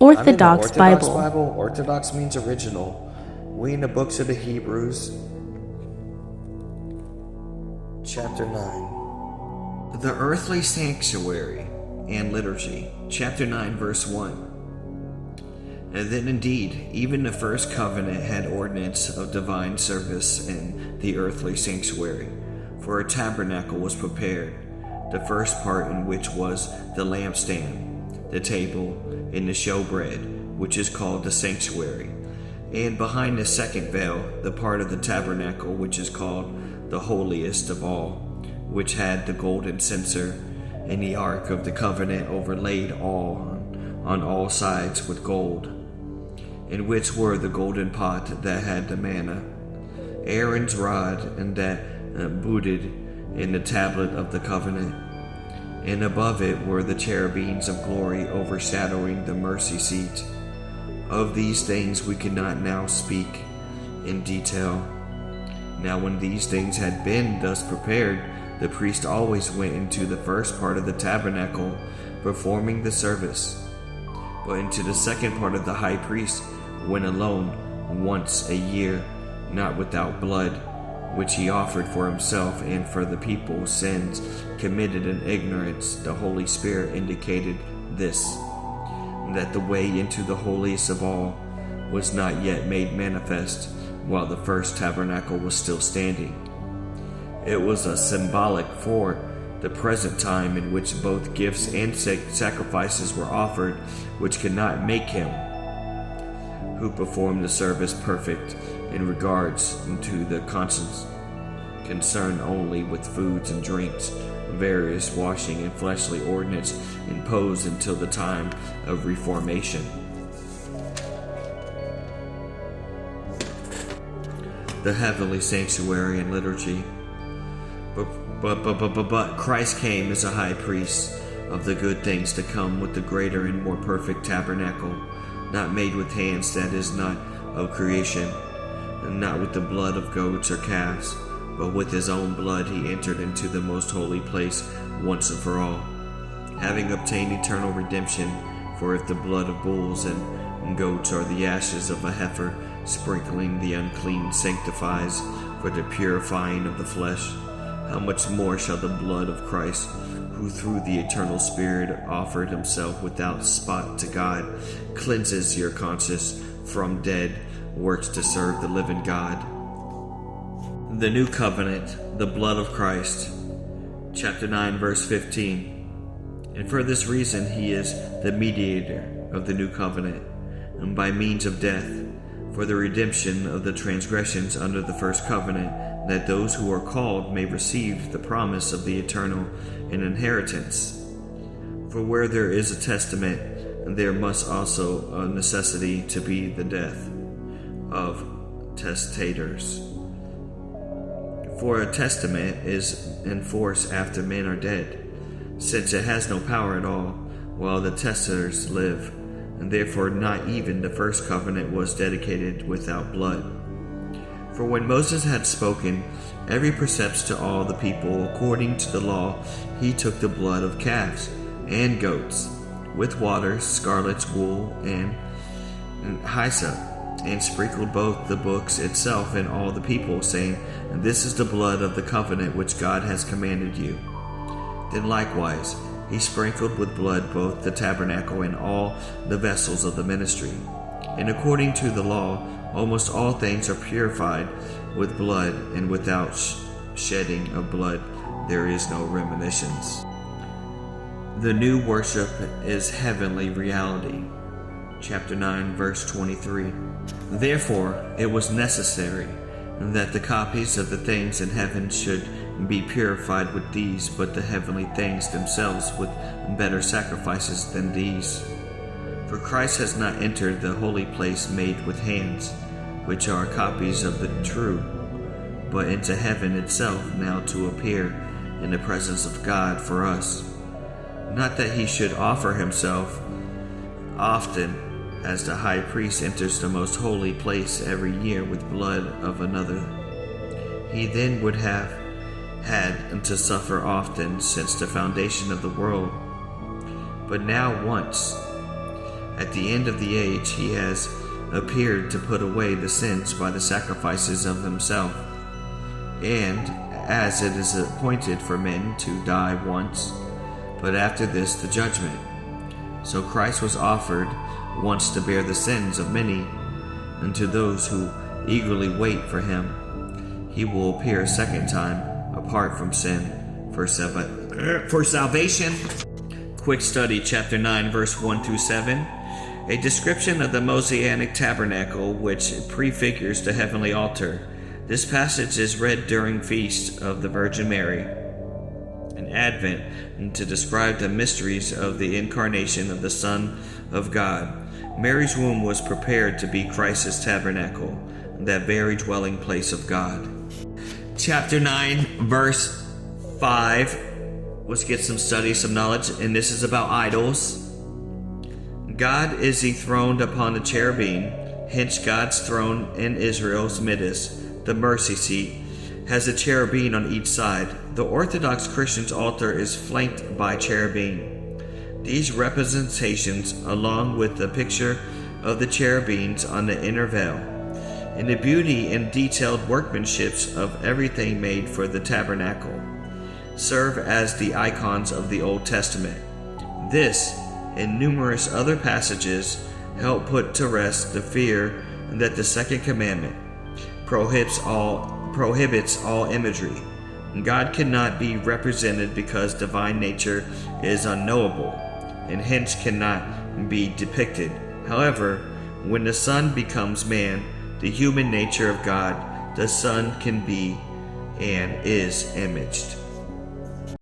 I'm in the Orthodox Bible. Bible. Orthodox means original. We in the books of the Hebrews, chapter 9. The earthly sanctuary and liturgy, chapter 9, verse 1. And then indeed, even the first covenant had ordinance of divine service in the earthly sanctuary, for a tabernacle was prepared, the first part in which was the lampstand, the table, and the showbread, which is called the sanctuary, and behind the second veil, the part of the tabernacle which is called the holiest of all, which had the golden censer, and the ark of the covenant overlaid on all sides with gold, in which were the golden pot that had the manna, Aaron's rod, and that budded in the tablet of the covenant, and above it were the cherubims of glory overshadowing the mercy seat. Of these things we cannot now speak in detail. Now when these things had been thus prepared, the priest always went into the first part of the tabernacle, performing the service. But into the second part of the high priest went alone once a year, not without blood, which he offered for himself and for the people's sins committed in ignorance. The Holy Spirit indicated this, that the way into the holiest of all was not yet made manifest while the first tabernacle was still standing. It was a symbolic for the present time in which both gifts and sacrifices were offered, which could not make him who performed the service perfect in regards to the conscience, concerned only with foods and drinks, various washing and fleshly ordinance imposed until the time of Reformation. The heavenly sanctuary and liturgy. But Christ came as a high priest of the good things to come with the greater and more perfect tabernacle, not made with hands, that is, not of creation, and not with the blood of goats or calves, but with his own blood he entered into the most holy place once and for all, having obtained eternal redemption. For if the blood of bulls and goats or the ashes of a heifer sprinkling the unclean sanctifies for the purifying of the flesh, how much more shall the blood of Christ, who through the eternal Spirit offered himself without spot to God, cleanses your conscience from dead works to serve the living God. The new covenant, the blood of Christ. Chapter 9, verse 15. And for this reason he is the mediator of the new covenant, and by means of death, for the redemption of the transgressions under the first covenant, that those who are called may receive the promise of the eternal inheritance. For where there is a testament, there must also a necessity to be the death of testators. For a testament is in force after men are dead, since it has no power at all while the testators live, and therefore not even the first covenant was dedicated without blood. For when Moses had spoken every precept to all the people according to the law, he took the blood of calves and goats, with water, scarlet wool, and hyssop, and sprinkled both the books itself and all the people, saying, This is the blood of the covenant which God has commanded you. Then likewise he sprinkled with blood both the tabernacle and all the vessels of the ministry. And according to the law, almost all things are purified with blood, and without shedding of blood there is no reminiscence. The new worship is heavenly reality. Chapter 9, verse 23. Therefore it was necessary that the copies of the things in heaven should be purified with these, but the heavenly things themselves with better sacrifices than these. For Christ has not entered the holy place made with hands, which are copies of the true, but into heaven itself, now to appear in the presence of God for us. Not that he should offer himself often, as the high priest enters the most holy place every year with blood of another. He then would have had to suffer often since the foundation of the world. But now once, At the end of the age, he has appeared to put away the sins by the sacrifices of himself. And as it is appointed for men to die once, but after this the judgment, so Christ was offered once to bear the sins of many, and to those who eagerly wait for him, he will appear a second time apart from sin for salvation. Quick study, chapter 9, verse 1 through 7. A description of the Mosaic tabernacle, which prefigures the heavenly altar. This passage is read during Feast of the Virgin Mary and Advent to describe the mysteries of the incarnation of the Son of God. Mary's womb was prepared to be Christ's tabernacle, that very dwelling place of God. Chapter 9, verse 5. Let's get some study, some knowledge, and this is about idols. God is enthroned upon the cherubim, hence God's throne in Israel's midst. The mercy seat has a cherubim on each side. The Orthodox Christian's altar is flanked by cherubim. These representations, along with the picture of the cherubims on the inner veil, and the beauty and detailed workmanship of everything made for the tabernacle, serve as the icons of the Old Testament. This and numerous other passages help put to rest the fear that the second commandment prohibits all imagery. God cannot be represented because divine nature is unknowable and hence cannot be depicted. However, when the Son becomes man, the human nature of God, the Son can be and is imaged.